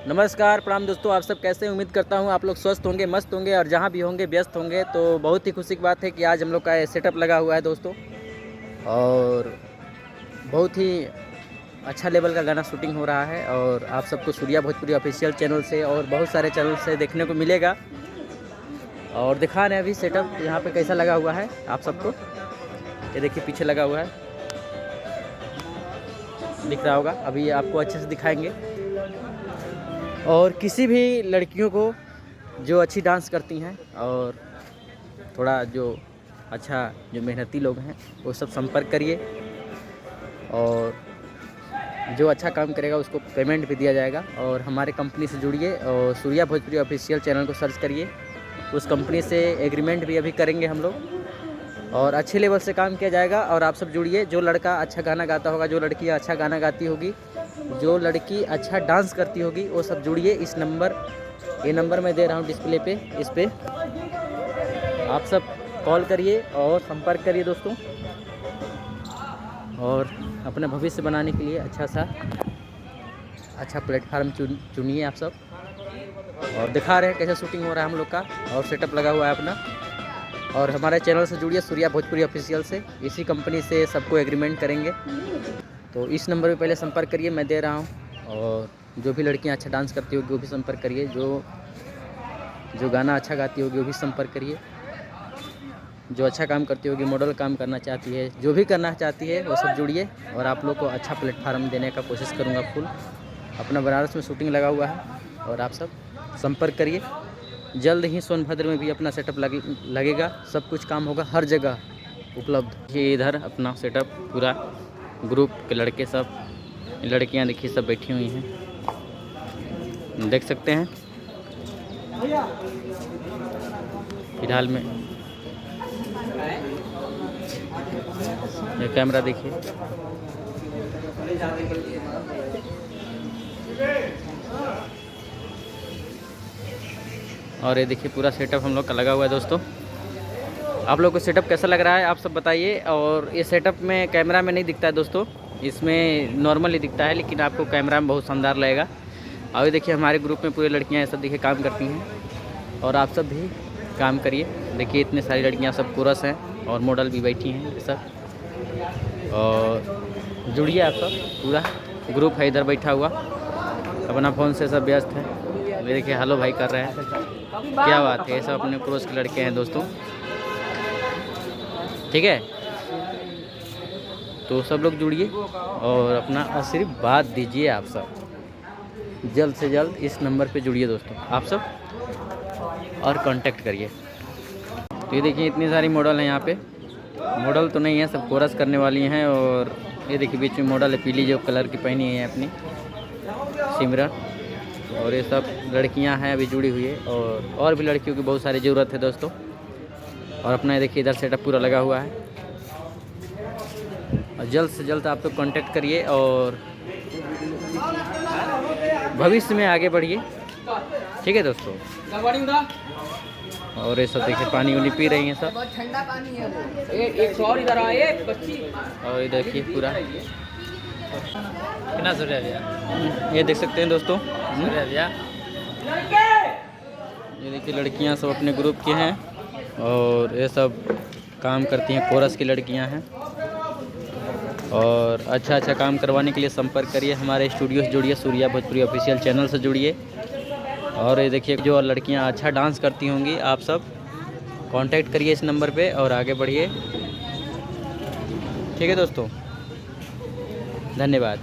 नमस्कार प्रणाम दोस्तों, आप सब कैसे हैं? उम्मीद करता हूं आप लोग स्वस्थ होंगे, मस्त होंगे और जहां भी होंगे व्यस्त होंगे। तो बहुत ही खुशी की बात है कि आज हम लोग का सेटअप लगा हुआ है दोस्तों, और बहुत ही अच्छा लेवल का गाना शूटिंग हो रहा है। और आप सबको सूर्या भोजपुरी ऑफिशियल चैनल से और बहुत सारे चैनल से देखने को मिलेगा। और दिखा रहे हैं अभी सेटअप यहाँ पे कैसा लगा हुआ है आप सबको। ये देखिए पीछे लगा हुआ है, दिख रहा होगा, अभी आपको अच्छे से दिखाएंगे। और किसी भी लड़कियों को जो अच्छी डांस करती हैं और थोड़ा जो अच्छा जो मेहनती लोग हैं वो सब संपर्क करिए, और जो अच्छा काम करेगा उसको पेमेंट भी दिया जाएगा। और हमारे कंपनी से जुड़िए और सूर्या भोजपुरी ऑफिशियल चैनल को सर्च करिए, उस कंपनी से एग्रीमेंट भी अभी करेंगे हम लोग और अच्छे लेवल से काम किया जाएगा। और आप सब जुड़िए, जो लड़का अच्छा गाना गाता होगा, जो लड़की अच्छा गाना गाती होगी, जो लड़की अच्छा डांस करती होगी, वो सब जुड़िए। इस नंबर, ये नंबर मैं दे रहा हूँ डिस्प्ले पे, इस पे आप सब कॉल करिए और संपर्क करिए दोस्तों। और अपना भविष्य बनाने के लिए अच्छा प्लेटफार्म चुनिए आप सब। और दिखा रहे हैं कैसे शूटिंग हो रहा है हम लोग का, और सेटअप लगा हुआ है अपना। और हमारे चैनल से जुड़िए सूर्या भोजपुरी ऑफिशियल से, इसी कंपनी से सबको एग्रीमेंट करेंगे। तो इस नंबर पे पहले संपर्क करिए, मैं दे रहा हूँ। और जो भी लड़कियाँ अच्छा डांस करती होगी वो भी संपर्क करिए, जो गाना अच्छा गाती होगी वो भी संपर्क करिए, जो अच्छा काम करती होगी, मॉडल काम करना चाहती है, जो भी करना चाहती है वो सब जुड़िए। और आप लोग को अच्छा प्लेटफार्म देने का कोशिश करूँगा फुल। अपना बनारस में शूटिंग लगा हुआ है और आप सब संपर्क करिए। जल्द ही सोनभद्र में भी अपना सेटअप लगेगा, सब कुछ काम होगा, हर जगह उपलब्ध। ये इधर अपना सेटअप पूरा ग्रुप के लड़के सब, लड़कियां देखिए सब बैठी हुई हैं, देख सकते हैं। फिलहाल में ये कैमरा देखिए, और ये देखिए पूरा सेटअप हम लोग का लगा हुआ है दोस्तों। आप लोग को सेटअप कैसा लग रहा है आप सब बताइए। और ये सेटअप में कैमरा में नहीं दिखता है दोस्तों, इसमें नॉर्मली दिखता है, लेकिन आपको कैमरा में बहुत शानदार लगेगा। और ये देखिए हमारे ग्रुप में पूरी लड़कियां सब देखिए काम करती हैं, और आप सब भी काम करिए। देखिए इतने सारी लड़कियां सब कोरस हैं और मॉडल भी बैठी हैं सब। और जुड़िए आप सब, पूरा ग्रुप है इधर बैठा हुआ, अपना फ़ोन से सब व्यस्त है। ये देखिए हेलो भाई कर रहे हैं, क्या बात है। ये सब अपने क्रोस के लड़के हैं दोस्तों, ठीक है। तो सब लोग जुड़िए और अपना आशीर्वाद दीजिए आप सब। जल्द से जल्द इस नंबर पे जुड़िए दोस्तों आप सब, और कांटेक्ट करिए। तो ये देखिए इतनी सारी मॉडल हैं यहाँ पे, मॉडल तो नहीं है, सब कोरस करने वाली हैं। और ये देखिए बीच में मॉडल है, पीली जो कलर की पहनी है अपनी सिमरन। और ये सब लड़कियां हैं अभी जुड़ी हुई है, और भी लड़कियों की बहुत सारी ज़रूरत है दोस्तों। और अपना ये देखिए इधर सेटअप पूरा लगा हुआ है। और जल्द से जल्द आप लोग कांटेक्ट करिए और भविष्य में आगे बढ़िए, ठीक है दोस्तों। और ये सब देखिए पानी उनी पी रही हैं सब, ठंडा पानी है वो। एक और इधर आए बच्ची। और ये देखिए पूरा कितना सो रहा ये देख सकते हैं दोस्तों। भैया? ये देखिए लड़कियां सब अपने ग्रुप की हैं, और ये सब काम करती हैं, कोरस की लड़कियां हैं। और अच्छा काम करवाने के लिए संपर्क करिए, हमारे स्टूडियो से जुड़िए, सूर्या भोजपुरी ऑफिशियल चैनल से जुड़िए। और ये देखिए जो लड़कियां अच्छा डांस करती होंगी आप सब कांटेक्ट करिए इस नंबर पे और आगे बढ़िए, ठीक है दोस्तों। धन्यवाद।